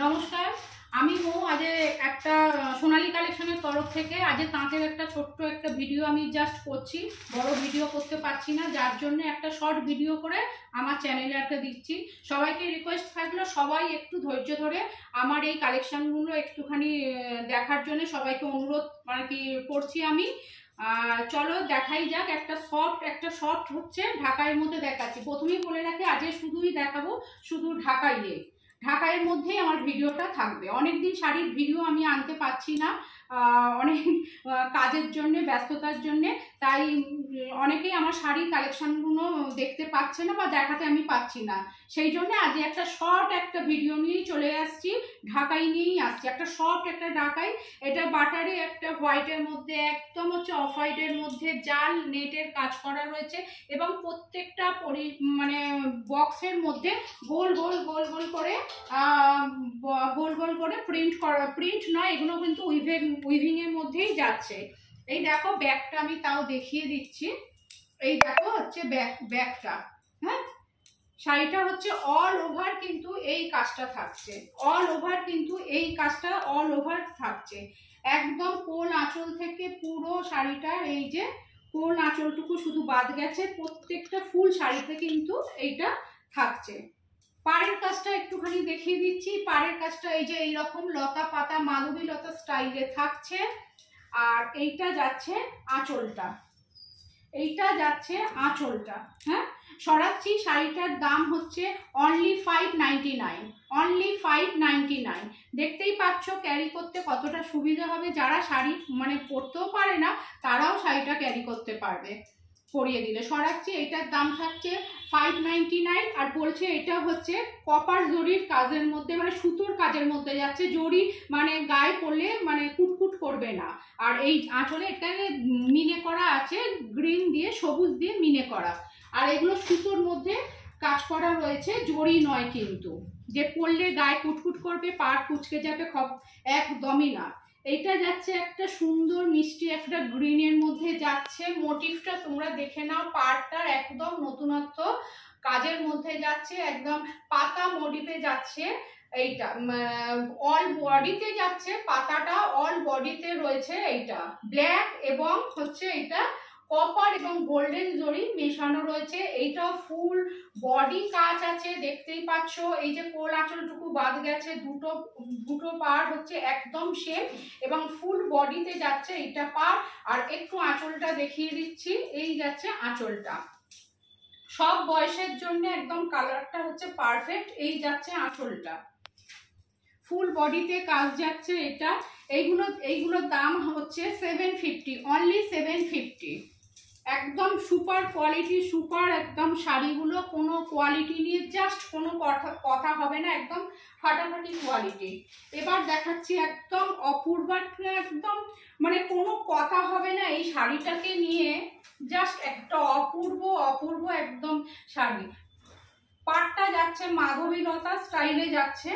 নমস্কার, আমি মৌ। আজ একটা সোনালী কালেকশনের তরফ থেকে আজ তাঁতের একটা ছোট্ট একটা ভিডিও আমি জাস্ট করছি। বড় ভিডিও করতে পারছি না, যার জন্য একটা শর্ট ভিডিও করে আমার চ্যানেলে একটা দিচ্ছি। সবাইকে রিকোয়েস্ট থাকলো সবাই একটু ধৈর্য ধরে আমার এই কালেকশনগুলো একটুখানি দেখার জন্য সবাইকে অনুরোধ কি করছি আমি। চলো দেখাই যাক। একটা সফট হচ্ছে ঢাকাইয়ের মধ্যে দেখাচ্ছি। প্রথমেই বলে রাখি আজ শুধুই দেখাবো শুধু ঢাকাইয়ের মধ্যেই আমার ভিডিওটা থাকবে। অনেকদিন শাড়ির ভিডিও আমি আনতে পারছি না, অনেক কাজের জন্য, ব্যস্ততার জন্য, তাই অনেকেই আমার শাড়ির কালেকশনগুলো দেখতে পাচ্ছে না বা দেখাতে আমি পাচ্ছি না। সেই জন্য আজ একটা শর্ট একটা ভিডিও নিয়েই চলে আসছি, ঢাকাই নিয়েই আসছি। একটা শর্ট একটা ঢাকাই, এটা বাটারে একটা হোয়াইটের মধ্যে, একদম হচ্ছে অফ হোয়াইটের মধ্যে জাল নেটের কাজ করা রয়েছে এবং প্রত্যেকটা বক্সের মধ্যে গোল গোল গোল গোল করে প্রিন্ট নয়, এগুলো কিন্তু উইভিং এর মধ্যেই যাচ্ছে। এই দেখো ব্যাগটা আমি তাও দেখিয়ে দিচ্ছি। এই দেখো হচ্ছে ব্যাগটা, হ্যাঁ, শাড়িটা হচ্ছে অল ওভার কিন্তু এই কাজটা থাকছে, অল ওভার থাকছে। একদম কোল আঁচল থেকে পুরো শাড়িটার এই যে কোল আঁচলটুকু শুধু বাদ গেছে, প্রত্যেকটা ফুল শাড়িতে কিন্তু এইটা থাকছে। পাড়ের কাজটা একটুখানি দেখিয়ে দিচ্ছি। পাড়ের কাজটা এই যে এইরকম লতা পাতা মাধবী লতা স্টাইলে থাকছে। আর এইটা যাচ্ছে আঁচলটা, হ্যাঁ, সরাচ্ছি। শাড়িটার দাম হচ্ছে অনলি 599। দেখতেই পাচ্ছ ক্যারি করতে কতটা সুবিধা হবে। যারা শাড়ি পরতেও পারে না তারাও শাড়িটা ক্যারি করতে পারবে পরিয়ে দিলে। সরাচ্ছি, এটার দাম থাকছে 599। আর বলছে এটা হচ্ছে কপার জরির কাজের মধ্যে, সুতোর কাজের মধ্যে যাচ্ছে। জরি গায়ে পরলে কুটকুট করবে না। আর এই আঁচলে এখানে মিনে করা আছে, গ্রিন দিয়ে সবুজ দিয়ে মিনে করা। আর এগুলো সুতোর মধ্যে কাজ করা রয়েছে, জরি নয় কিন্তু যে পরলে গায়ে কুটকুট করবে, পাড় কুচকে যাবে, একদমই না। এইটা যাচ্ছে একটা সুন্দর মিষ্টি একটা গ্রিনের মধ্যে যাচ্ছে। মোটিভটা তোমরা দেখে নাও, পাড়টার একদম নতুনত্ব কাজের মধ্যে যাচ্ছে, একদম পাতা মোটিভে যাচ্ছে। এইটা অল বডিতে যাচ্ছে, পাতাটা অল বডিতে রয়েছে। এইটা ব্ল্যাক এবং হচ্ছে এটা কপার এবং গোল্ডেন জরি মেশানো রয়েছে। এইটা ফুল বডি কাজ আছে, দেখতেই পাচ্ছ। এই যে কোল আঁচলটুকু বাদ গেছে, দুটো পার হচ্ছে একদম সেম এবং ফুল বডিতে যাচ্ছে এইটা পার। আর একটু আঁচলটা দেখিয়ে দিচ্ছি, এই যাচ্ছে আঁচলটা। সব বয়সের জন্য একদম কালারটা হচ্ছে পারফেক্ট। এই যাচ্ছে আঁচলটা, ফুল বডিতে কাজ যাচ্ছে এটা। এইগুলোর দাম হচ্ছে 750, অনলি 750। একদম সুপার কোয়ালিটি, সুপার একদম শাড়িগুলো, কোনো কোয়ালিটি নিয়ে জাস্ট কোনো কথা হবে না, একদম ফাটাফাটি কোয়ালিটি। এবার দেখাচ্ছি একদম অপূর্বা, একদম কোনো কথা হবে না এই শাড়িটাকে নিয়ে, জাস্ট একটা অপূর্ব একদম শাড়ি। পাটটা যাচ্ছে মাধবী লতা স্টাইলে যাচ্ছে,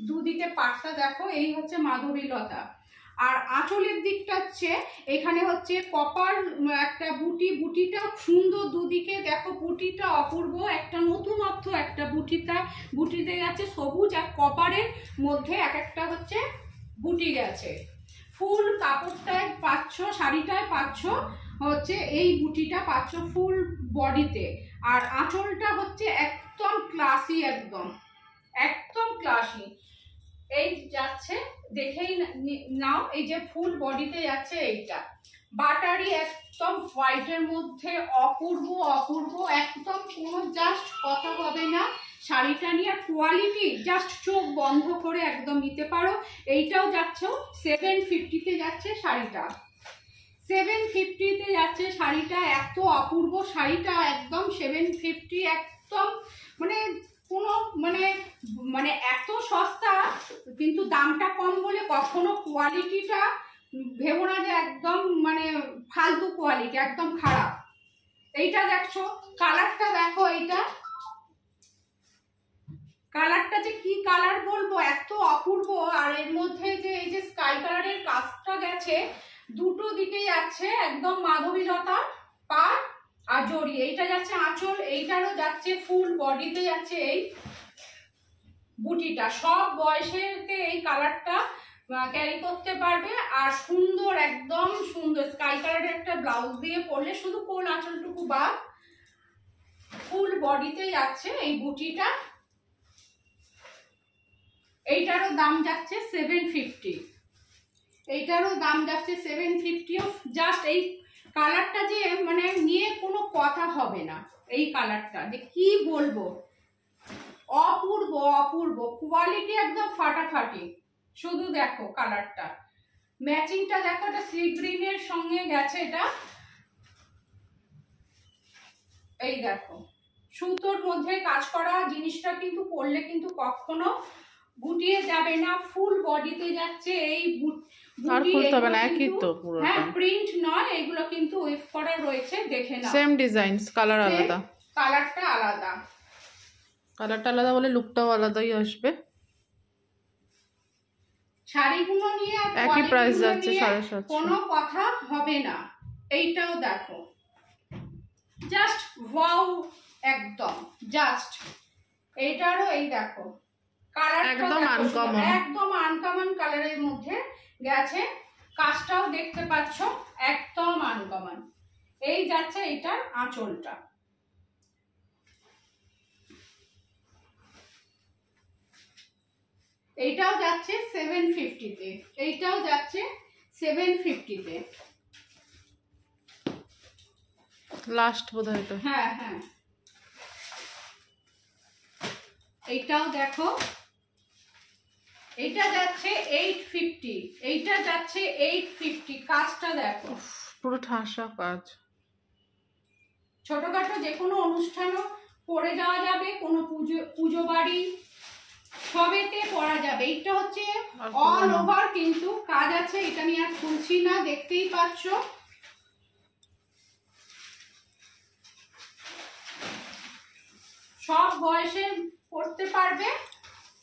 দুদিকে পাটটা দেখো, এই হচ্ছে মাধবী লতা। আর আঁচলের দিকটা হচ্ছে এখানে হচ্ছে কপার একটা বুটিটা সুন্দর, দুদিকে দেখো বুটিটা অপূর্ব, একটা নতুনত্ব একটা বুটিতে যাচ্ছে সবুজ আর কপারের মধ্যে এক একটা হচ্ছে বুটি গেছে। ফুল কাপড়টায় পাচ্ছ, শাড়িটায় পাচ্ছ হচ্ছে এই বুটিটা পাচ্ছ ফুল বডিতে। আর আঁচলটা হচ্ছে একদম ক্লাসি, একদম ক্লাসি। এই যাচ্ছে, দেখেই নাও, এই যে ফুল বডিতে যাচ্ছে এইটা বাটারি একদম হোয়াইটের মধ্যে, অপূর্ব একদম, কোনো জাস্ট কথা হবে না শাড়িটা নিয়ে। কোয়ালিটি জাস্ট চোখ বন্ধ করে একদম নিতে পারো। এইটাও যাচ্ছে 750-তে যাচ্ছে শাড়িটা, 750-তে যাচ্ছে শাড়িটা। এত অপূর্ব শাড়িটা, একদম 750, একদম কোনো এত সস্তা কিন্তু দামটা কম বলে কখনো কোয়ালিটিটা ভেবো না যে একদম ফালতু কোয়ালিটি, একদম খারাপ। এইটা দেখছো, কালারটা দেখো, এইটা কালারটা যে কি কালার বলবো, এত অপূর্ব। আর এর মধ্যে যে এই যে স্কাই কালারের কাজটা গেছে, দুটো দিকে যাচ্ছে একদম মাধবী লতা পাড় আর জড়ি। এইটা যাচ্ছে আঁচল, এইটারও যাচ্ছে ফুল বডিতে যাচ্ছে। এই বুটিটা সব বয়সেতে এই কালারটা ক্যারি করতে পারবে। আর সুন্দর, একদম সুন্দর স্কাই কালারের একটা ব্লাউজ দিয়ে পরলে, শুধু কোল আঁচলটুকু বাদ ফুল বডিতে যাচ্ছে এই বুটিটা। এইটারও দাম যাচ্ছে 750। এইটারও দাম যাচ্ছে 750। জাস্ট এই কালারটা যে মানে নিয়ে কোনো কথা হবে না, এই কালারটা যে কি বলবো, অপূর্ব অপূর্ব কোয়ালিটি, একদম ফাটাফাটি। শুধু দেখো কালারটা, ম্যাচিংটা দেখো, এটা সি গ্রিনের সঙ্গে গেছে এটা। এই দেখো সুতোর মধ্যে কাজ করা জিনিসটা কিন্তু পরলে কিন্তু কখনো গুটিয়ে যাবে না, ফুল বডিতে যাচ্ছে এই হ্যাঁ প্রিন্ট নয়, এগুলো কিন্তু ওয়েভ করা রয়েছে, দেখে নাও। সেম ডিজাইন, কালার আলাদা, কালারটা আলাদা, কালারটা আলাদা বলে লুকটাও আলাদাই আসবে। শাড়িগুলো নিয়ে একই প্রাইস যাচ্ছে 750, কোনো কথা হবে না। এইটাও দেখো জাস্ট ওয়াও, একদম জাস্ট। এইটারও এই দেখো কালারটা একদম আনকমন, একদম আনকমন কালারের মধ্যে গেছে, কাজটাও দেখতে পাচ্ছ একদম আনকমন। এই যাচ্ছে এটার আঁচলটা, এইটাও যাচ্ছে 750-তে, এইটাও যাচ্ছে 750-তে। লাস্ট বোধহয় এটা। হ্যাঁ হ্যাঁ, এইটাও দেখো, এইটা যাচ্ছে 850, এইটা যাচ্ছে 850। কাজটা দেখো পুরো ঠাসা কাজ, ছোটখাটো যে কোনো অনুষ্ঠানও পরে যাওয়া যাবে, কোনো পুজো বাড়ি সবেতে পরা যাবে। এইটা হচ্ছে অল ওভার কিন্তু কাজ আছে, এটা নিয়ে আর খুলছি না, দেখতেই পাচ্ছ। সব বয়সে পড়তে পারবে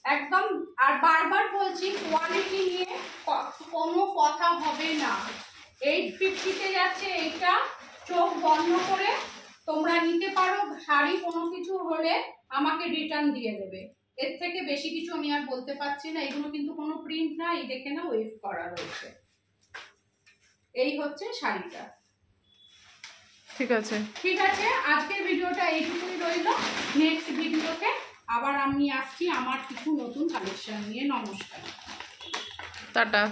একদম। আর বারবার বলছি কোয়ালিটি নিয়ে কোনো কথা হবে না। 850-তে যাচ্ছে এইটা, চোখ বন্ধ করে তোমরা নিতে পারো। শাড়ি কোনো কিছু হলে আমাকে রিটার্ন দিয়ে দেবে, এর থেকে বেশি কিছু আমি আর বলতে পারছি না। এগুলো কিন্তু কোনো প্রিন্ট না, এই দেখে না ওয়েভ করা রয়েছে। এই হচ্ছে শাড়িটা। ঠিক আছে ঠিক আছে, আজকের ভিডিওটা এইটুকুই রইল। নেক্সট ভিডিওতে আবার আমি আসছি আমার কিছু নতুন কালেকশন নিয়ে। নমস্কার, টাটা।